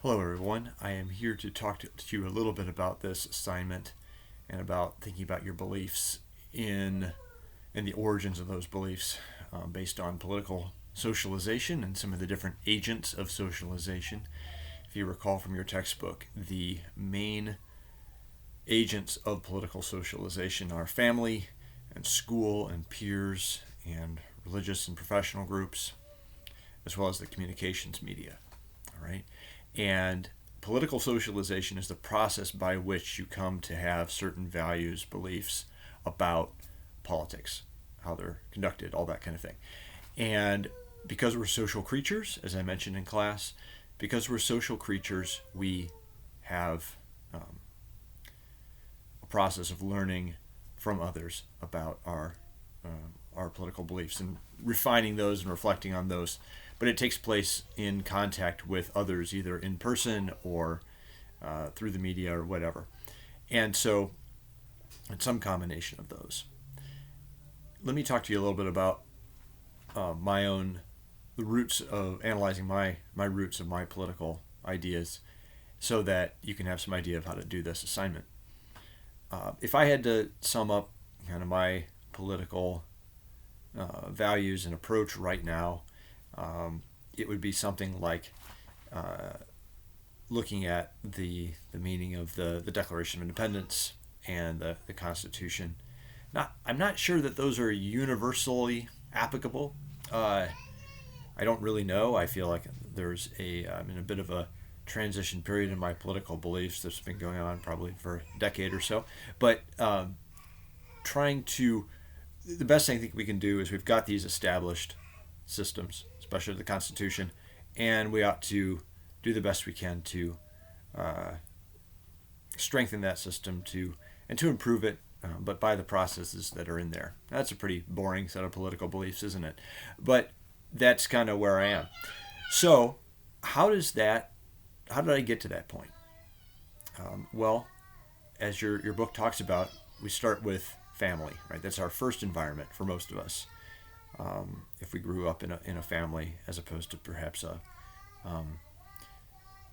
Hello, everyone. I am here to talk to you a little bit about this assignment and about thinking about your beliefs in the origins of those beliefs based on political socialization and some of the different agents of socialization. If you recall from your textbook, the main agents of political socialization are family and school and peers and religious and professional groups, as well as the communications media. All right. And political socialization is the process by which you come to have certain values, beliefs about politics, how they're conducted, all that kind of thing. And because we're social creatures, as I mentioned in class, because we're social creatures, we have a process of learning from others about our political beliefs and refining those and reflecting on those. But it takes place in contact with others, either in person or through the media or whatever. And so it's some combination of those. Let me talk to you a little bit about the roots of analyzing my roots of my political ideas so that you can have some idea of how to do this assignment. If I had to sum up kind of my political values and approach right now, it would be something like looking at the meaning of the Declaration of Independence and the Constitution. I'm not sure that those are universally applicable. I don't really know. I feel like I'm in a bit of a transition period in my political beliefs that's been going on probably for a decade or so. But the best thing I think we can do is we've got these established systems, especially the Constitution, and we ought to do the best we can to strengthen that system and to improve it, but by the processes that are in there. That's a pretty boring set of political beliefs, isn't it? But that's kind of where I am. So how did I get to that point? Well, as your book talks about, we start with family, right? That's our first environment for most of us. If we grew up in a family, as opposed to perhaps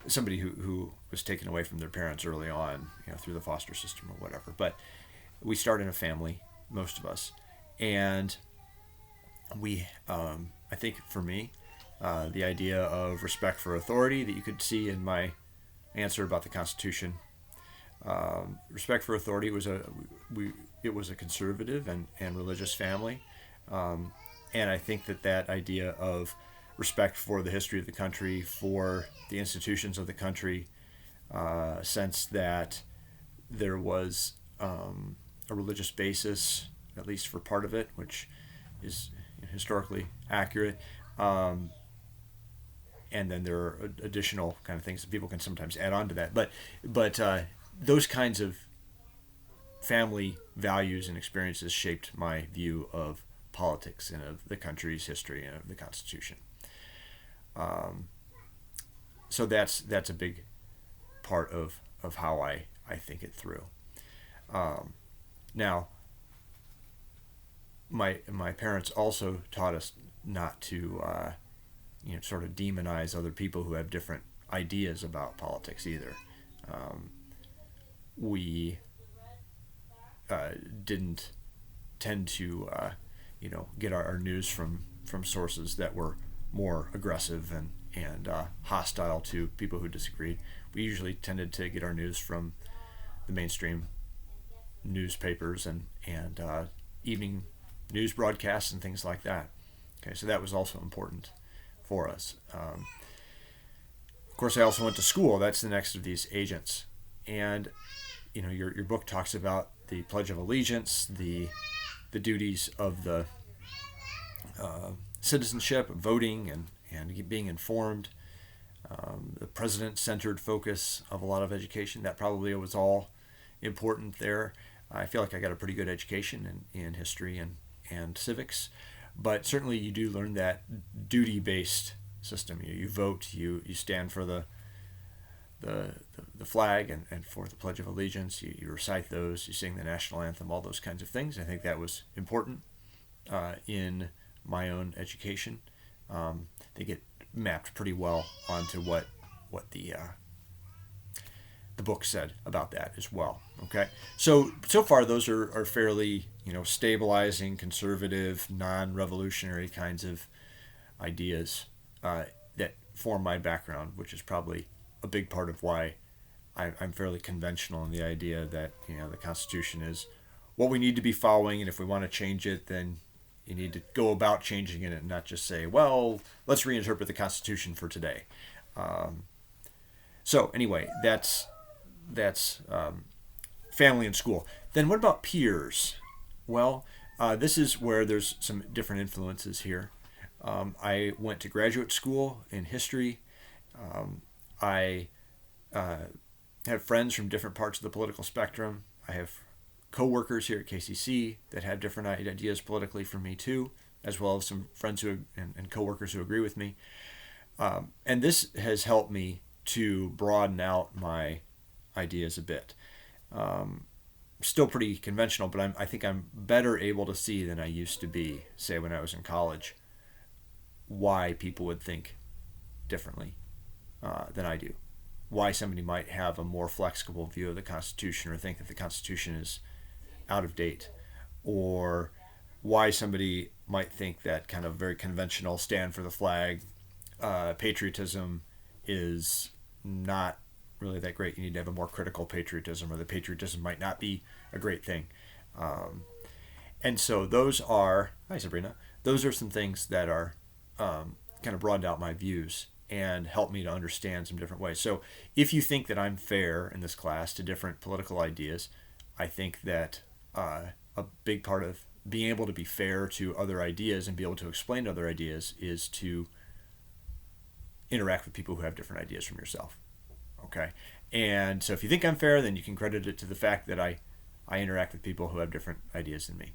somebody who was taken away from their parents early on, through the foster system or whatever. But we start in a family, most of us, and I think for me, the idea of respect for authority that you could see in my answer about the Constitution. Respect for authority it was a conservative and religious family. And I think that idea of respect for the history of the country, for the institutions of the country, sense that there was a religious basis, at least for part of it, which is historically accurate. And then there are additional kind of things that people can sometimes add on to that. But those kinds of family values and experiences shaped my view of politics and of the country's history and of the Constitution. So that's a big part of how I think it through. Now, my parents also taught us not to sort of demonize other people who have different ideas about politics either. We didn't tend to get our news from sources that were more aggressive and hostile to people who disagreed. We usually tended to get our news from the mainstream newspapers and evening news broadcasts and things like that. Okay, so that was also important for us. Of course, I also went to school. That's the next of these agents. And your book talks about the Pledge of Allegiance, the duties of the citizenship, voting, and being informed, the president-centered focus of a lot of education. That probably was all important there. I feel like I got a pretty good education in history and civics, but certainly you do learn that duty-based system. You vote, you stand for the flag and for the Pledge of Allegiance. You recite those, you sing the national anthem, all those kinds of things. I think that was important in my own education. I think it mapped pretty well onto what the the book said about that as well. Okay, so far those are fairly stabilizing, conservative, non-revolutionary kinds of ideas that form my background, which is probably a big part of why I'm fairly conventional in the idea that the Constitution is what we need to be following, and if we want to change it, then you need to go about changing it and not just say, well, let's reinterpret the Constitution for today. So anyway, that's family and school. Then what about peers? Well, this is where there's some different influences here. I went to graduate school in history. I have friends from different parts of the political spectrum. I have co-workers here at KCC that have different ideas politically from me too, as well as some friends and co-workers who agree with me. And this has helped me to broaden out my ideas a bit. Still pretty conventional, but I think I'm better able to see than I used to be, say when I was in college, why people would think differently than I do. Why somebody might have a more flexible view of the Constitution or think that the Constitution is out of date, or why somebody might think that kind of very conventional stand for the flag, patriotism is not really that great. You need to have a more critical patriotism, or the patriotism might not be a great thing. And so those are, hi Sabrina, those are some things that are kind of broadened out my views and helped me to understand some different ways. So if you think that I'm fair in this class to different political ideas, I think that a big part of being able to be fair to other ideas and be able to explain other ideas is to interact with people who have different ideas from yourself. Okay? And so if you think I'm fair, then you can credit it to the fact that I interact with people who have different ideas than me.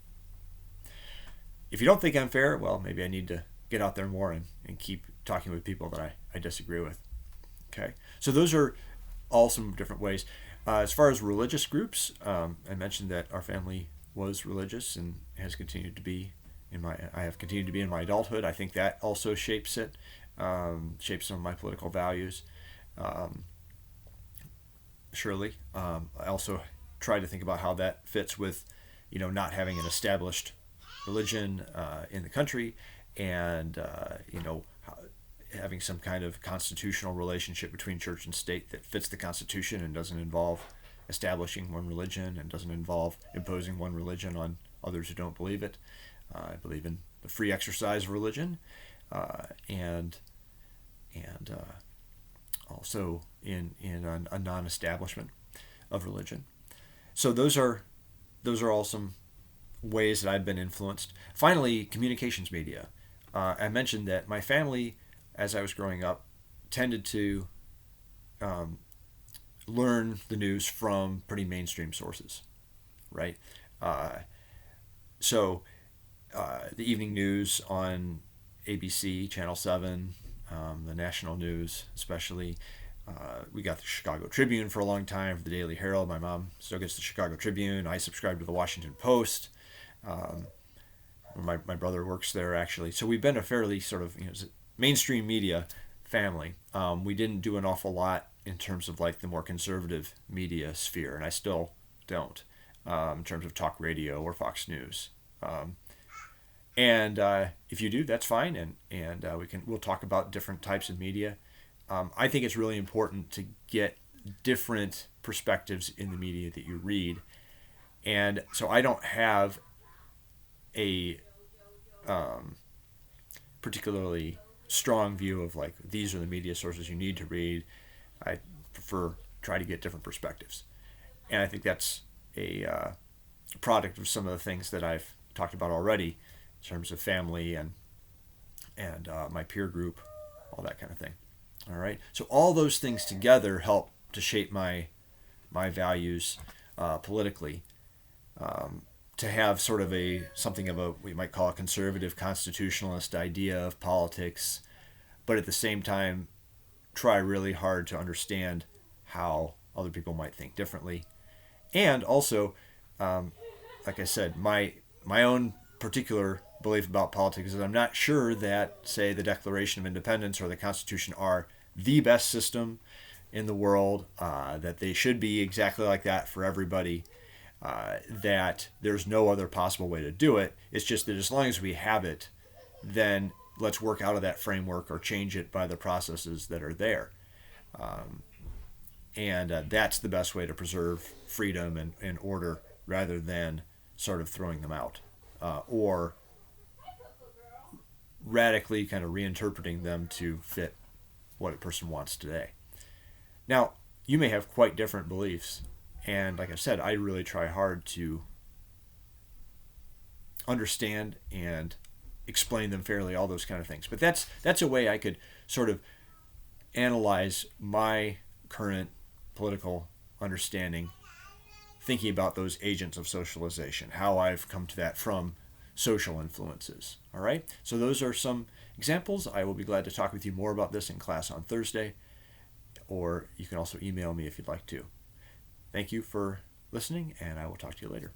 If you don't think I'm fair, well, maybe I need to get out there more and keep talking with people that I disagree with. Okay? So those are all some different ways. As far as religious groups, I mentioned that our family was religious and has continued to be I have continued to be in my adulthood. I think that also shapes it, shapes some of my political values. Surely. I also try to think about how that fits with, not having an established religion in the country, and having some kind of constitutional relationship between church and state that fits the Constitution and doesn't involve establishing one religion and doesn't involve imposing one religion on others who don't believe it. I believe in the free exercise of religion, and also in a non-establishment of religion. So those are all some ways that I've been influenced. Finally, communications media. I mentioned that my family, as I was growing up, tended to learn the news from pretty mainstream sources, right? So the evening news on ABC, Channel 7, the national news especially. We got the Chicago Tribune for a long time, for the Daily Herald. My mom still gets the Chicago Tribune. I subscribe to the Washington Post. My brother works there, actually. So we've been a fairly sort of mainstream media family. We didn't do an awful lot in terms of like the more conservative media sphere, and I still don't, in terms of talk radio or Fox News. And if you do, that's fine, and we'll talk about different types of media. I think it's really important to get different perspectives in the media that you read, and so I don't have a particularly strong view of like these are the media sources you need to read. I prefer try to get different perspectives, and I think that's a product of some of the things that I've talked about already in terms of family and my peer group, all that kind of thing. All right, so all those things together help to shape my values politically. To have sort of something of a, we might call a conservative constitutionalist idea of politics, but at the same time try really hard to understand how other people might think differently. And also, like I said, my own particular belief about politics is I'm not sure that, say, the Declaration of Independence or the Constitution are the best system in the world, that they should be exactly like that for everybody, that there's no other possible way to do it. It's just that as long as we have it, then let's work out of that framework or change it by the processes that are there. And that's the best way to preserve freedom and order rather than sort of throwing them out, or radically kind of reinterpreting them to fit what a person wants today. Now, you may have quite different beliefs, and like I said, I really try hard to understand and explain them fairly, all those kind of things. But that's a way I could sort of analyze my current political understanding, thinking about those agents of socialization, how I've come to that from social influences. All right? So those are some examples. I will be glad to talk with you more about this in class on Thursday, or you can also email me if you'd like to. Thank you for listening, and I will talk to you later.